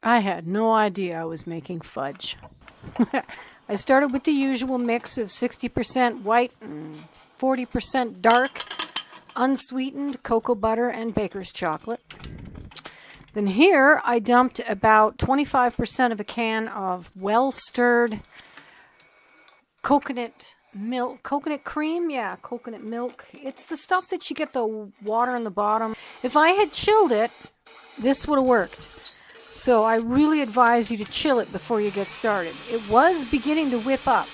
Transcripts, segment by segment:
I had no idea I was making fudge. I started with the usual mix of 60% white and 40% dark, unsweetened cocoa butter and baker's chocolate. Then here I dumped about 25% of a can of well-stirred coconut milk, coconut cream, yeah, coconut milk. It's the stuff that you get the water in the bottom. If I had chilled it, this would have worked. So I really advise you to chill it before you get started. It was beginning to whip up.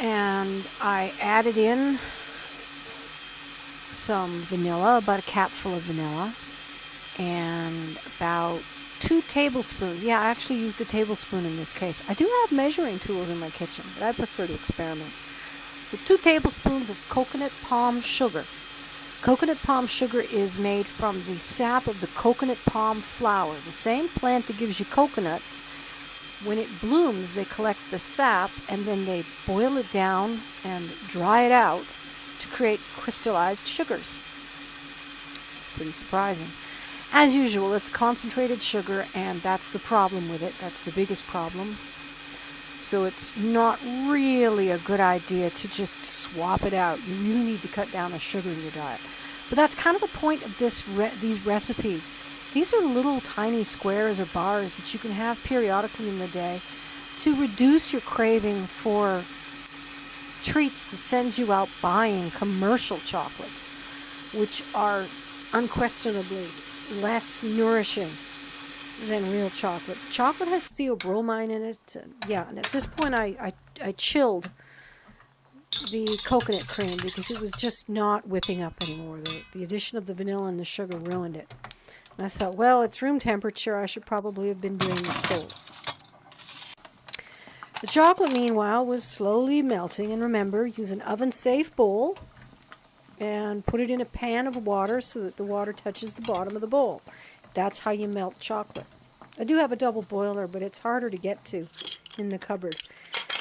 And I added in some vanilla, about a capful of vanilla, and about 2 tablespoons. Yeah, I actually used a tablespoon in this case. I do have measuring tools in my kitchen, but I prefer to experiment. So 2 tablespoons of coconut palm sugar. Coconut palm sugar is made from the sap of the coconut palm flower, the same plant that gives you coconuts. When it blooms, they collect the sap and then they boil it down and dry it out to create crystallized sugars. It's pretty surprising. As usual, it's concentrated sugar, and that's the problem with it. That's the biggest problem. So it's not really a good idea to just swap it out. You really need to cut down the sugar in your diet. But that's kind of the point of these recipes. These are little tiny squares or bars that you can have periodically in the day to reduce your craving for treats that sends you out buying commercial chocolates, which are unquestionably less nourishing than real chocolate. Chocolate has theobromine in it. And at this point I chilled the coconut cream because it was just not whipping up anymore. The addition of the vanilla and the sugar ruined it. And I thought, well, it's room temperature. I should probably have been doing this cold. The chocolate, meanwhile, was slowly melting. And remember, use an oven-safe bowl and put it in a pan of water so that the water touches the bottom of the bowl. That's how you melt chocolate. I do have a double boiler, but it's harder to get to in the cupboard.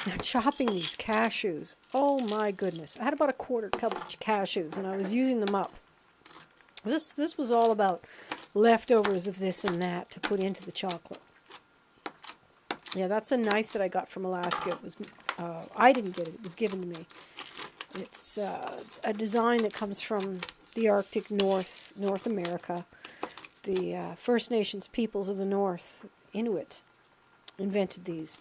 Now, chopping these cashews, oh my goodness. I had about a quarter cup of cashews, and I was using them up. This was all about leftovers of this and that to put into the chocolate. Yeah, that's a knife that I got from Alaska. It was I didn't get it. It was given to me. It's a design that comes from the Arctic North America. The First Nations peoples of the North, Inuit, invented these.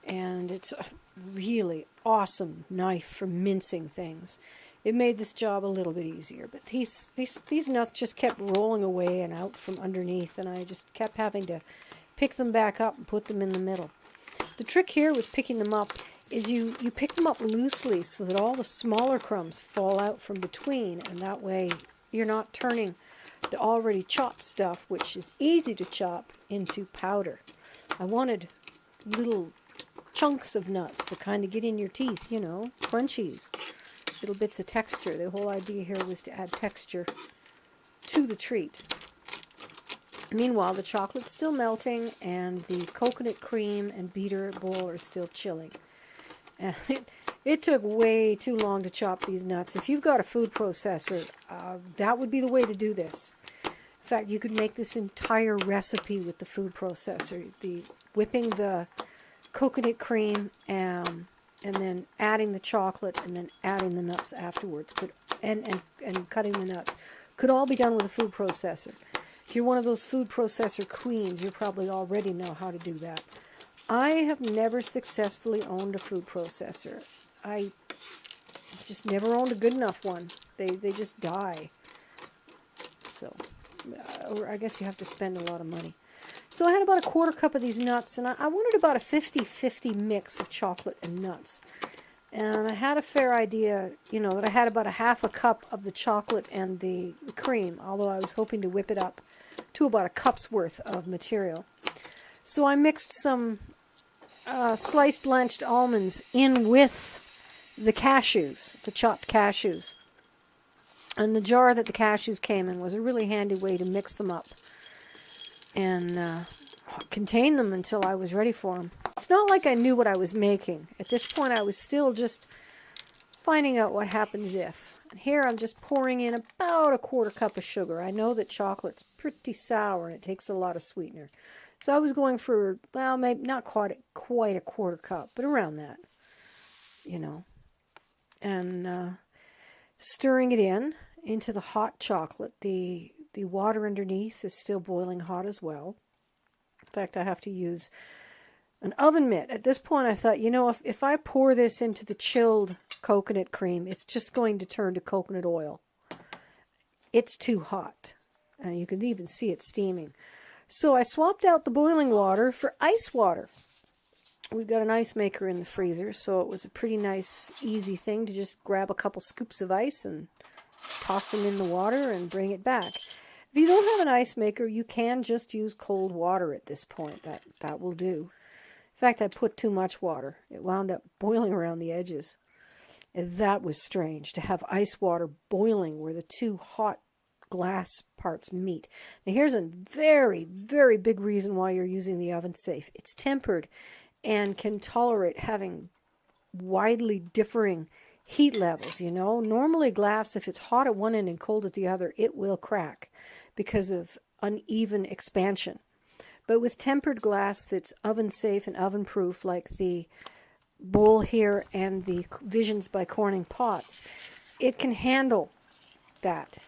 And it's a really awesome knife for mincing things. It made this job a little bit easier. But these nuts just kept rolling away and out from underneath, and I just kept having to pick them back up and put them in the middle. The trick here with picking them up is you pick them up loosely so that all the smaller crumbs fall out from between, and that way you're not turning the already chopped stuff, which is easy to chop, into powder. I wanted little chunks of nuts that kind of get in your teeth, you know, crunchies, little bits of texture. The whole idea here was to add texture to the treat. Meanwhile, the chocolate's still melting and the coconut cream and beater bowl are still chilling. And it took way too long to chop these nuts. If you've got a food processor, that would be the way to do this. In fact, you could make this entire recipe with the food processor. Whipping the coconut cream and then adding the chocolate and then adding the nuts afterwards. And cutting the nuts. Could all be done with a food processor. If you're one of those food processor queens, you probably already know how to do that. I have never successfully owned a food processor. I just never owned a good enough one. They just die. So, or I guess you have to spend a lot of money. So I had about a quarter cup of these nuts, and I wanted about a 50-50 mix of chocolate and nuts. And I had a fair idea, you know, that I had about a half a cup of the chocolate and the cream, although I was hoping to whip it up to about a cup's worth of material. So I mixed some sliced blanched almonds in with the cashews, the chopped cashews. And the jar that the cashews came in was a really handy way to mix them up and contain them until I was ready for them. It's not like I knew what I was making. At this point, I was still just finding out what happens if. And here I'm just pouring in about a quarter cup of sugar. I know that chocolate's pretty sour and it takes a lot of sweetener. So I was going for, well, maybe not quite a quarter cup, but around that, you know. And stirring it into the hot chocolate. The water underneath is still boiling hot as well. In fact, I have to use an oven mitt. At this point, I thought, you know, if I pour this into the chilled coconut cream, it's just going to turn to coconut oil. It's too hot. And you can even see it steaming. So I swapped out the boiling water for ice water. We've got an ice maker in the freezer, so it was a pretty nice, easy thing to just grab a couple scoops of ice and toss them in the water and bring it back. If you don't have an ice maker, you can just use cold water at this point. That will do. In fact, I put too much water. It wound up boiling around the edges. And that was strange, to have ice water boiling where the two hot glass parts meet. Now here's a very, very big reason why you're using the oven safe. It's tempered and can tolerate having widely differing heat levels, you know. Normally glass, if it's hot at one end and cold at the other, it will crack because of uneven expansion. But with tempered glass that's oven safe and oven proof, like the bowl here and the Visions by Corning pots, it can handle that.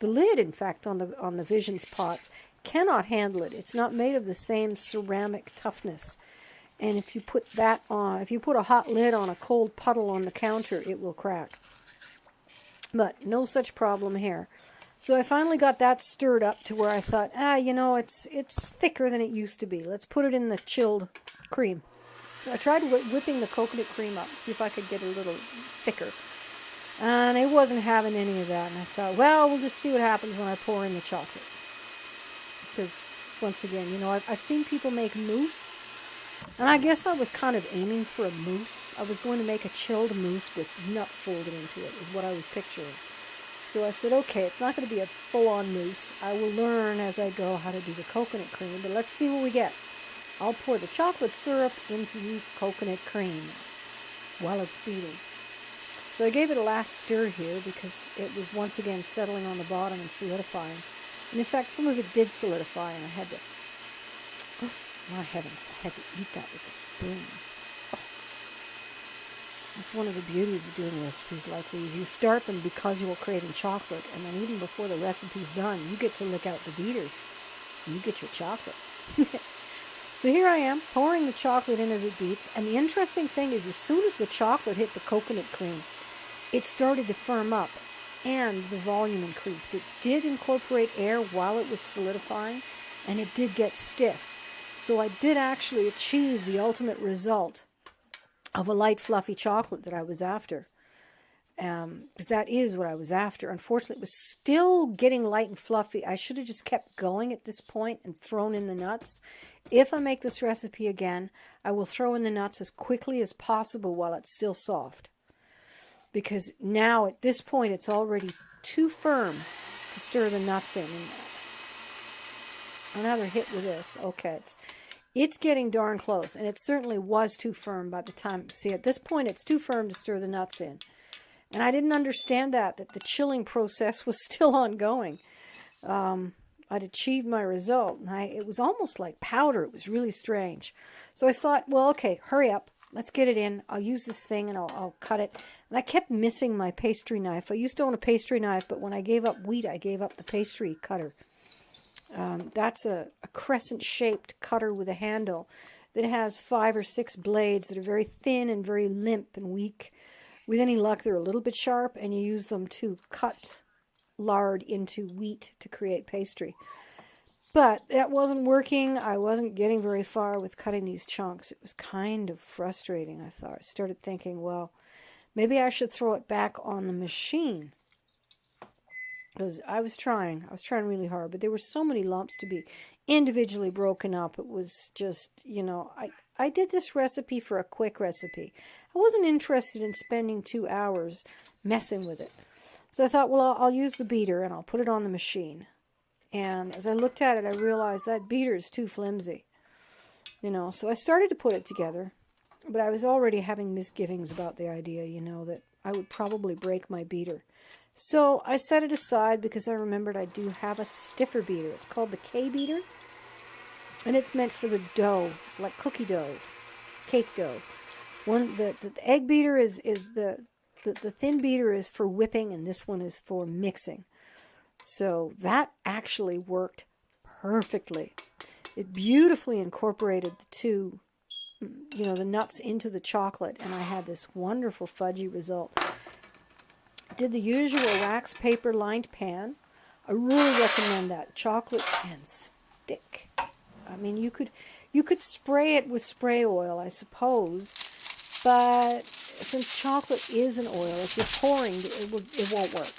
The lid, in fact, on the Visions pots cannot handle it. It's not made of the same ceramic toughness. And if you put that on, if you put a hot lid on a cold puddle on the counter, it will crack. But no such problem here. So I finally got that stirred up to where I thought, you know, it's thicker than it used to be. Let's put it in the chilled cream. So I tried whipping the coconut cream up, see if I could get a little thicker. And it wasn't having any of that. And I thought, well, we'll just see what happens when I pour in the chocolate. Because, once again, you know, I've seen people make mousse. And I guess I was kind of aiming for a mousse. I was going to make a chilled mousse with nuts folded into it, is what I was picturing. So I said, okay, it's not going to be a full-on mousse. I will learn as I go how to do the coconut cream, but let's see what we get. I'll pour the chocolate syrup into the coconut cream while it's beating. So I gave it a last stir here because it was once again settling on the bottom and solidifying. And in fact, some of it did solidify, and I had to, oh, my heavens, I had to eat that with a spoon. Oh. That's one of the beauties of doing recipes like these. You start them because you're creating chocolate, and then even before the recipe's done, you get to lick out the beaters. And you get your chocolate. So here I am, pouring the chocolate in as it beats, and the interesting thing is as soon as the chocolate hit the coconut cream, it started to firm up, and the volume increased. It did incorporate air while it was solidifying, and it did get stiff. So I did actually achieve the ultimate result of a light, fluffy chocolate that I was after. Because that is what I was after. Unfortunately, it was still getting light and fluffy. I should have just kept going at this point and thrown in the nuts. If I make this recipe again, I will throw in the nuts as quickly as possible while it's still soft. Because now, at this point, it's already too firm to stir the nuts in. Another hit with this. Okay, it's getting darn close. And it certainly was too firm by the time... See, at this point, it's too firm to stir the nuts in. And I didn't understand that the chilling process was still ongoing. I'd achieved my result. And it was almost like powder. It was really strange. So I thought, well, okay, hurry up. Let's get it in. I'll use this thing and I'll cut it. And I kept missing my pastry knife. I used to own a pastry knife, but when I gave up wheat, I gave up the pastry cutter. That's a crescent-shaped cutter with a handle that has 5 or 6 blades that are very thin and very limp and weak. With any luck, they're a little bit sharp, and you use them to cut lard into wheat to create pastry. But that wasn't working. I wasn't getting very far with cutting these chunks. It was kind of frustrating, I thought. I started thinking, well, maybe I should throw it back on the machine. Because I was trying really hard, but there were so many lumps to be individually broken up. It was just, you know, I did this recipe for a quick recipe. I wasn't interested in spending 2 hours messing with it. So I thought, well, I'll use the beater and I'll put it on the machine. And as I looked at it, I realized that beater is too flimsy. You know, so I started to put it together. But I was already having misgivings about the idea, you know, that I would probably break my beater. So I set it aside because I remembered I do have a stiffer beater. It's called the K beater, and it's meant for the dough, like cookie dough, cake dough. The egg beater is the thin beater is for whipping, and this one is for mixing. So that actually worked perfectly. It beautifully incorporated the two, the nuts into the chocolate, and I had this wonderful fudgy result. Did the usual wax paper lined pan. I really recommend that. Chocolate can stick. I mean, you could spray it with spray oil, I suppose, but since chocolate is an oil, if you're pouring, it won't work.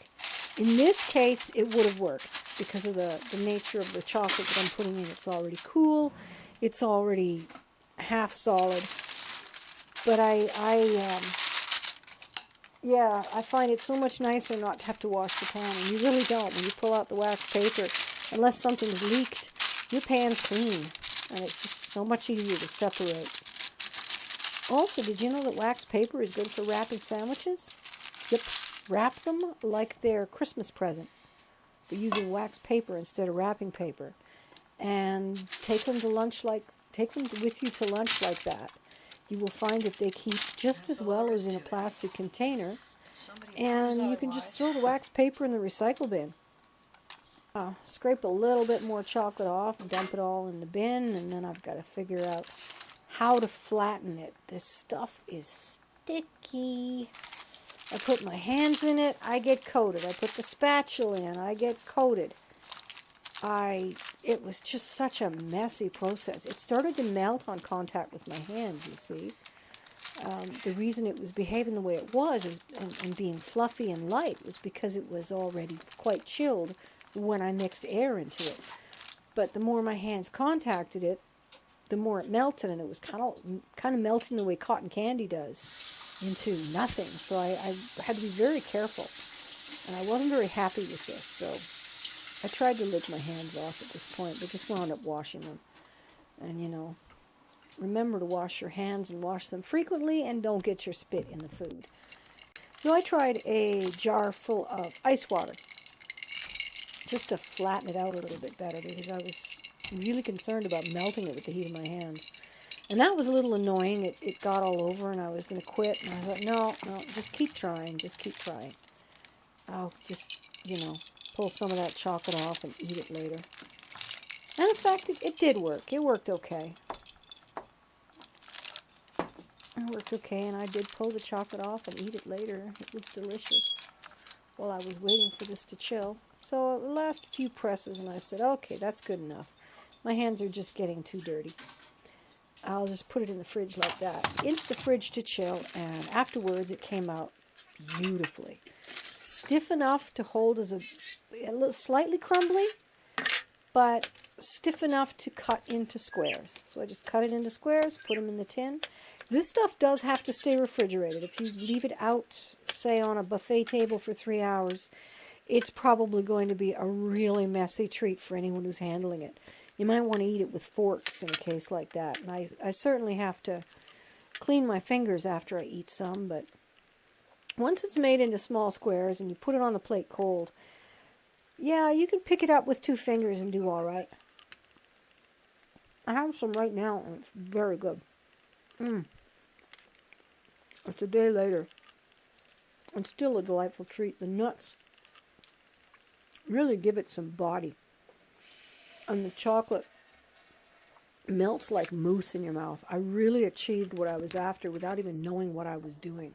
In this case, it would have worked because of the nature of the chocolate that I'm putting in. It's already cool. It's already half solid. But I find it so much nicer not to have to wash the pan. And you really don't. When you pull out the wax paper, unless something's leaked, your pan's clean. And it's just so much easier to separate. Also, did you know that wax paper is good for wrapping sandwiches? Yep. Wrap them like they're a Christmas present, but using wax paper instead of wrapping paper. And take them with you to lunch like that. You will find that they keep just as well as in a plastic container, and you can just throw the wax paper in the recycle bin. Scrape a little bit more chocolate off, dump it all in the bin, and then I've got to figure out how to flatten it. This stuff is sticky. I put my hands in it, I get coated. I put the spatula in, I get coated. It was just such a messy process. It started to melt on contact with my hands, you see. The reason it was behaving the way it was and being fluffy and light was because it was already quite chilled when I mixed air into it. But the more my hands contacted it, the more it melted, and it was kind of melting the way cotton candy does into nothing. So I had to be very careful, and I wasn't very happy with this. So I tried to lick my hands off at this point, but just wound up washing them. And remember to wash your hands and wash them frequently, and don't get your spit in the food. So I tried a jar full of ice water just to flatten it out a little bit better, because I was really concerned about melting it with the heat of my hands. And that was a little annoying. It got all over, and I was going to quit. And I thought, no, just keep trying. Just keep trying. I'll just, pull some of that chocolate off and eat it later. And in fact, it did work. It worked okay. It worked okay, and I did pull the chocolate off and eat it later. It was delicious while I was waiting for this to chill. So the last few presses, and I said, okay, that's good enough. My hands are just getting too dirty. I'll just put it in the fridge like that, into the fridge to chill, and afterwards it came out beautifully. Stiff enough to hold as a little slightly crumbly, but stiff enough to cut into squares. So I just cut it into squares, put them in the tin. This stuff does have to stay refrigerated. If you leave it out, say, on a buffet table for 3 hours, it's probably going to be a really messy treat for anyone who's handling it. You might want to eat it with forks in a case like that. And I certainly have to clean my fingers after I eat some, but once it's made into small squares and you put it on the plate cold, yeah, you can pick it up with 2 fingers and do all right. I have some right now, and it's very good. It's a day later. It's still a delightful treat. The nuts really give it some body. And the chocolate melts like mousse in your mouth. I really achieved what I was after without even knowing what I was doing.